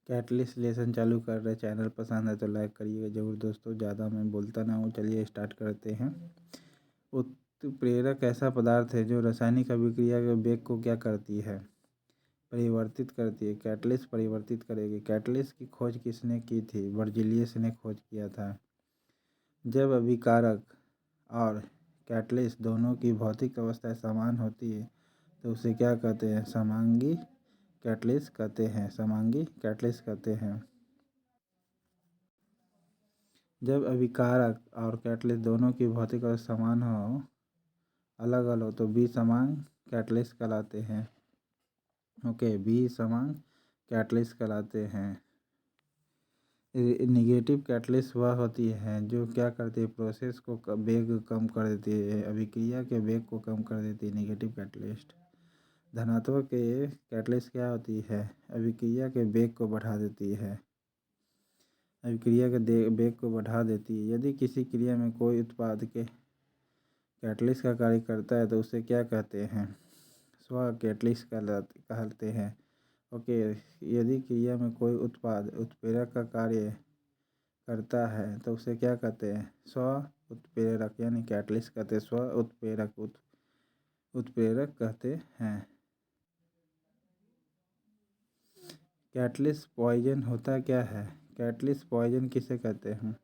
Catalyst lesson चालू कर रहे। चैनल पसंद है तो लाइक करिएगा ज़रूर दोस्तों। ज़्यादा मैं बोलता ना हूँ, चलिए स्टार्ट करते हैं। उत्प्रेरक ऐसा पदार्थ है जो रासायनिक अभिक्रिया के वेग को क्या करती है? परिवर्तित करती है। कैटलिस्ट परिवर्तित करेगी। कैटलिस्ट की खोज किसने की थी? बर्जीलियस ने खोज किया था। जब अभिकारक और कैटलिस्ट दोनों की भौतिक अवस्था समान होती है तो उसे क्या कहते हैं? समांगी कैटलिस्ट कहते हैं। समांगी कैटलिस्ट कहते हैं। जब अभिकारक और कैटलिस्ट दोनों की भौतिक अवस्था समान हो, अलग अलग हो, तो विसमांग कैटलिस्ट कहलाते हैं। ओके, विसमांग कैटलिस्ट कहलाते हैं। निगेटिव कैटलिस्ट वह होती है जो क्या करती है? प्रोसेस को वेग कम कर देती है, अभिक्रिया के वेग को कम कर देती है। Negative catalyst. धनात्मक के कैटलिस्ट क्या होती है? अभिक्रिया के वेग को बढ़ा देती है। अभिक्रिया के वेग को बढ़ा देती है। यदि किसी क्रिया में कोई उत्पाद के कैटलिस्ट का कार्य करता है तो उसे क्या कहते हैं? स्व कैटलिस्ट कहते हैं। ओके, यदि क्रिया में कोई उत्पाद उत्प्रेरक का कार्य करता है तो उसे क्या कहते हैं? स्व उत्प्रेरक यानी कैटलिस्ट कहते हैं। स्व उत्प्रेरक उत्प्रेरक कहते हैं। कैटलिस्ट पॉइजन होता क्या है? कैटलिस्ट पॉइजन किसे कहते हैं?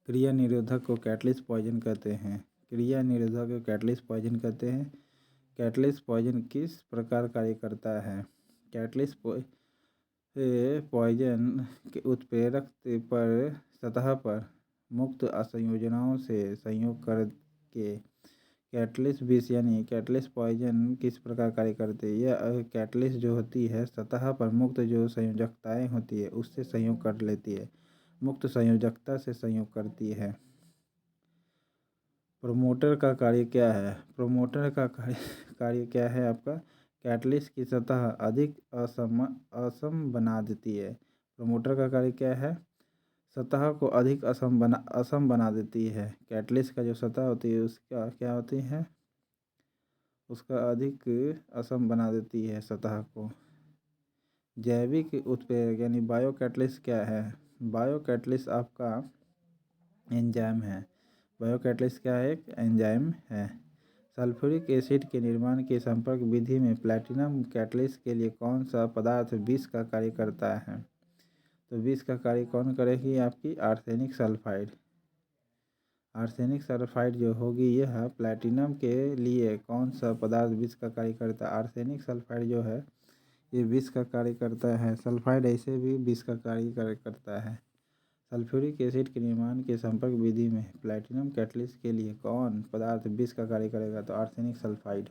क्रिया निरोधक को कैटलिस्ट पॉइजन कहते हैं। क्रिया निरोधक को कैटलिस्ट पॉइजन कहते हैं। कैटलिस्ट पॉइजन किस प्रकार कार्य करता है? कैटलिस्ट पॉइजन के उत्प्रेरक पर सतह पर मुक्त असंयोजनाओं से संयोग करके कैटलिस्ट विष यानी कैटलिस्ट पॉइजन किस प्रकार कार्य करते हैं? यह कैटलिस्ट जो होती है सतह पर मुक्त जो संयोजकताएं होती है उससे संयोग कर लेती है। मुक्त संयोजकता से संयोग करती है। प्रोमोटर का कार्य क्या है? प्रोमोटर का कार्य क्या है आपका? कैटलिस्ट की सतह अधिक असम बना देती है। प्रोमोटर का कार्य क्या है? सतह को अधिक असम बना देती है। कैटलिस्ट का जो सतह होती है उसका क्या होती है? उसका अधिक असम बना देती है सतह को। जैविक उत्प्रेरक यानी बायो कैटलिस्ट क्या है? बायो कैटलिस्ट आपका एंजाइम है। बायो कैटलिस्ट क्या है? एक एंजाइम है। सल्फ्यूरिक एसिड के निर्माण की संपर्क विधि में प्लैटिनम कैटलिस्ट के लिए कौन सा पदार्थ विष का कार्य करता है? तो विष का कार्य कौन करेगी? आपकी आर्सेनिक सल्फाइड। आर्सेनिक सल्फाइड जो होगी यह प्लैटिनम के लिए कौन सा पदार्थ विष का कार्य करता है? आर्सेनिक सल्फाइड जो है ये विष का कार्य करता है। सल्फाइड ऐसे भी विष का कार्य करता है। सल्फ्यूरिक एसिड के निर्माण के संपर्क विधि में प्लैटिनम कैटलिस्ट के लिए कौन पदार्थ विष का कार्य करेगा? तो आर्सेनिक सल्फाइड।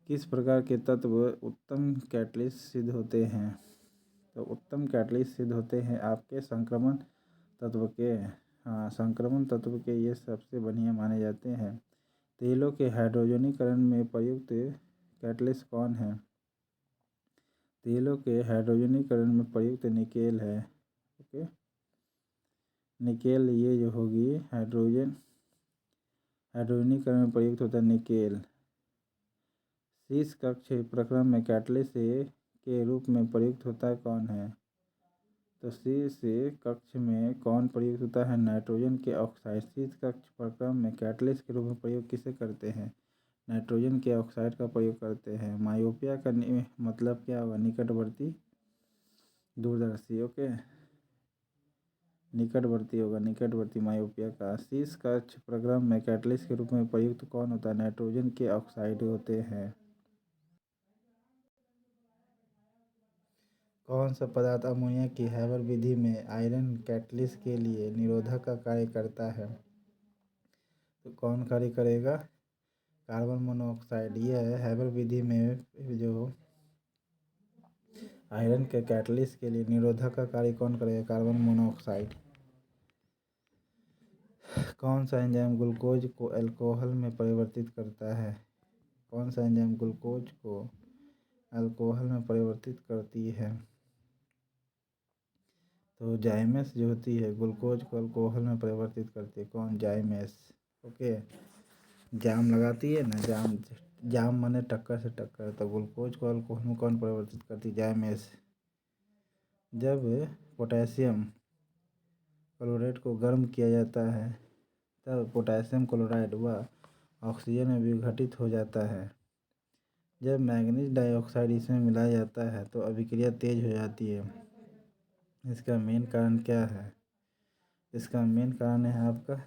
किस प्रकार के तत्व उत्तम कैटलिस्ट सिद्ध होते हैं? तो उत्तम कैटलिस्ट सिद्ध होते हैं आपके संक्रमण तत्व के। हाँ, संक्रमण तत्व के ये सबसे बढ़िया माने जाते हैं। तेलों के हाइड्रोजनीकरण में प्रयुक्त कैटलिस्ट कौन है? तेलों के हाइड्रोजनीकरण में प्रयुक्त निकेल है। ओके, निकेल ये जो होगी हाइड्रोजनीकरण में प्रयुक्त होता है निकेल। शीर्ष कक्ष प्रक्रम में कैटलिस्ट के रूप में प्रयुक्त होता है कौन है? तो शीर्ष कक्ष में कौन प्रयुक्त होता है? नाइट्रोजन के ऑक्साइड। शीर्ष कक्ष प्रक्रम में कैटलिस्ट के रूप में प्रयोग किसे करते हैं? नाइट्रोजन के ऑक्साइड का प्रयोग करते हैं। मायोपिया का मतलब क्या होगा? निकटवर्ती दूरदर्शी। ओके, निकटवर्ती होगा, निकटवर्ती मायोपिया का। शीर्ष कक्ष प्रक्रम में कैटलिस्ट के रूप में प्रयुक्त कौन होता है? नाइट्रोजन के ऑक्साइड होते हैं। कौन सा पदार्थ अमोनिया की हैबर विधि में आयरन कैटलिस्ट के लिए निरोधक का कार्य करता है? तो कौन कार्य करेगा? Carbon monoxide. यह हैबर विधि में जो आयरन के कैटलिस्ट के लिए निरोधक का कार्य कौन करेगा? Carbon monoxide. कौन सा एंजाइम ग्लूकोज को अल्कोहल में परिवर्तित करता है? कौन सा एंजाइम ग्लूकोज को अल्कोहल में परिवर्तित करती है? तो जाइमेस जो होती है ग्लूकोज को अल्कोहल में परिवर्तित करती है। कौन? जाइमेस। ओके, जाम लगाती है ना, जाम माने टक्कर से टक्कर, तो ग्लूकोज को अल्कोहल में कौन परिवर्तित करती है? जाइमेस। जब पोटेशियम क्लोराइड को गर्म किया जाता है तब पोटेशियम क्लोराइड व ऑक्सीजन में विघटित हो जाता है। जब मैंगनीज डाइऑक्साइड इसमें मिलाया जाता है तो अभिक्रिया तेज हो जाती है। इसका मेन कारण क्या है? इसका मेन कारण है आपका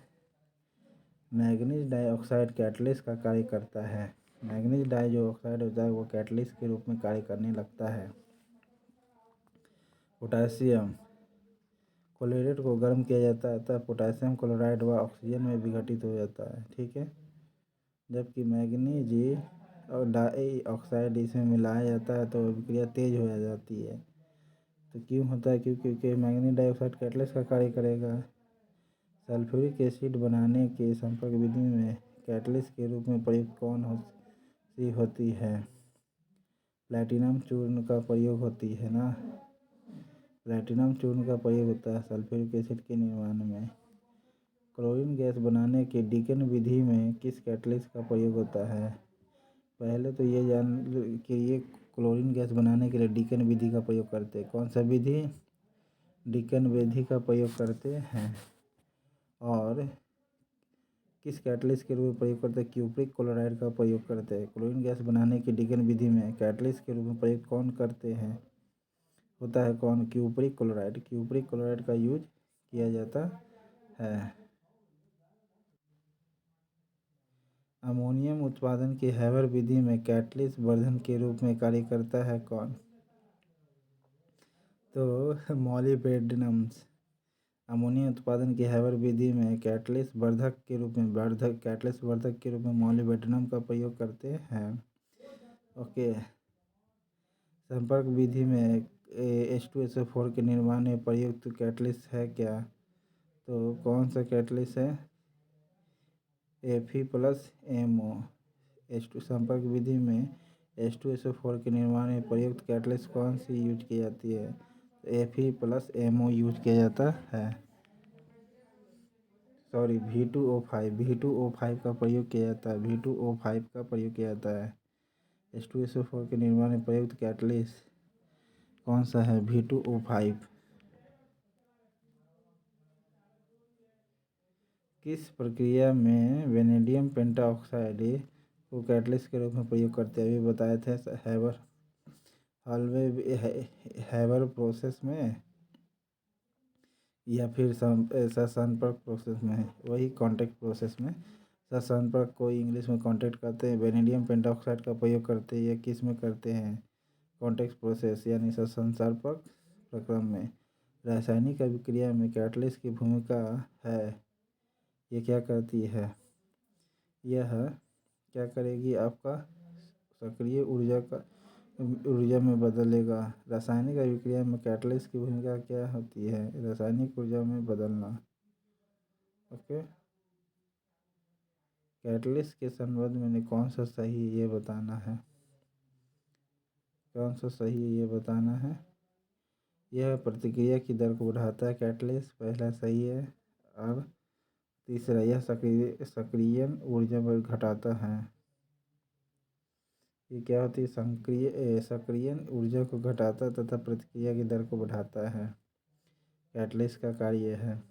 मैंगनीज डाइऑक्साइड कैटलिस्ट का कार्य करता है। मैंगनीज डाई जो ऑक्साइड होता है वो कैटलिस्ट के रूप में कार्य करने लगता है। पोटेशियम क्लोराइड को गर्म किया जाता है तब पोटेशियम क्लोराइड व ऑक्सीजन में विघटित हो जाता है। ठीक है। जबकि मैंगनीज और डाई ऑक्साइड इसमें मिलाया जाता है तो अभिक्रिया तेज हो जाती है। तो क्यों होता है? क्योंकि मैंगनीज डाइऑक्साइड कैटलिस्ट का कार्य करेगा। सल्फ्यूरिक एसिड बनाने के संपर्क विधि में कैटलिस्ट के रूप में प्रयुक्त कौन सी होती है? प्लैटिनम चूर्ण का प्रयोग होती है ना। प्लैटिनम चूर्ण का प्रयोग होता है सल्फ्यूरिक एसिड के निर्माण में। क्लोरीन गैस बनाने की डिकन विधि में किस कैटलिस्ट का प्रयोग होता है? पहले तो ये जान कि ये क्लोरीन गैस बनाने के लिए डिकन विधि का प्रयोग करते हैं। कौन सा विधि? डिकन विधि का प्रयोग करते हैं। और किस कैटलिस्ट के रूप में प्रयोग करते हैं? क्यूप्रिक क्लोराइड का प्रयोग करते हैं। क्लोरीन गैस बनाने की डिकन विधि में कैटलिस्ट के रूप में प्रयोग कौन करते हैं? होता है कौन? Cupric chloride. क्यूप्रिक क्लोराइड का यूज किया जाता है। अमोनियम उत्पादन की हैबर विधि में कैटलिस्ट वर्धन के रूप में कार्य करता है कौन? तो मॉलिबेडनम्स। अमोनियम उत्पादन की हैबर विधि में कैटलिस्ट वर्धक के रूप में मॉलिबेडनम का प्रयोग करते हैं। ओके। संपर्क विधि में H2SO4 के निर्माण में प्रयुक्त कैटलिस्ट है क्या? तो कौन सा कैटलिस्ट है? Fe+MO। संपर्क विधि में H2SO4 के निर्माण में प्रयुक्त कैटलिस्ट कौन सी यूज की जाती है? Fe+MO यूज किया जाता है। सॉरी, V2O5 का प्रयोग किया जाता है। V2O5 का प्रयोग किया जाता है। H2SO4 के निर्माण में प्रयुक्त कैटलिस्ट कौन सा है? V2O5। किस प्रक्रिया में वेनेडियम पेंटाऑक्साइड को कैटलिस्ट के रूप में प्रयोग करते हैं? अभी बताए थे हैबर प्रोसेस में या फिर संपर्क प्रोसेस में, वही कॉन्टैक्ट प्रोसेस में। संपर्क को इंग्लिश में कॉन्टैक्ट करते हैं। वेनेडियम पेंटाऑक्साइड का प्रयोग करते हैं या किस में करते हैं? कॉन्टैक्ट प्रोसेस यानी संपर्क प्रक्रम में। रासायनिक अभिक्रिया में कैटलिस्ट की भूमिका है। ये क्या करती है? यह क्या करेगी? आपका सक्रिय ऊर्जा में बदलेगा। रासायनिक अभिक्रिया में कैटलिस्ट की भूमिका क्या होती है? रासायनिक ऊर्जा में बदलना। ओके। कैटलिस्ट के संबंध में कौन सा सही है ये बताना है। कौन सा सही है ये बताना है। यह प्रतिक्रिया की दर को बढ़ाता है कैटलिस्ट, पहला सही है। और तीसरा, यह सक्रियण ऊर्जा में घटाता है। ये क्या होती है? सक्रियण ऊर्जा को घटाता तथा प्रतिक्रिया की दर को बढ़ाता है। कैटलिस्ट का कार्य है।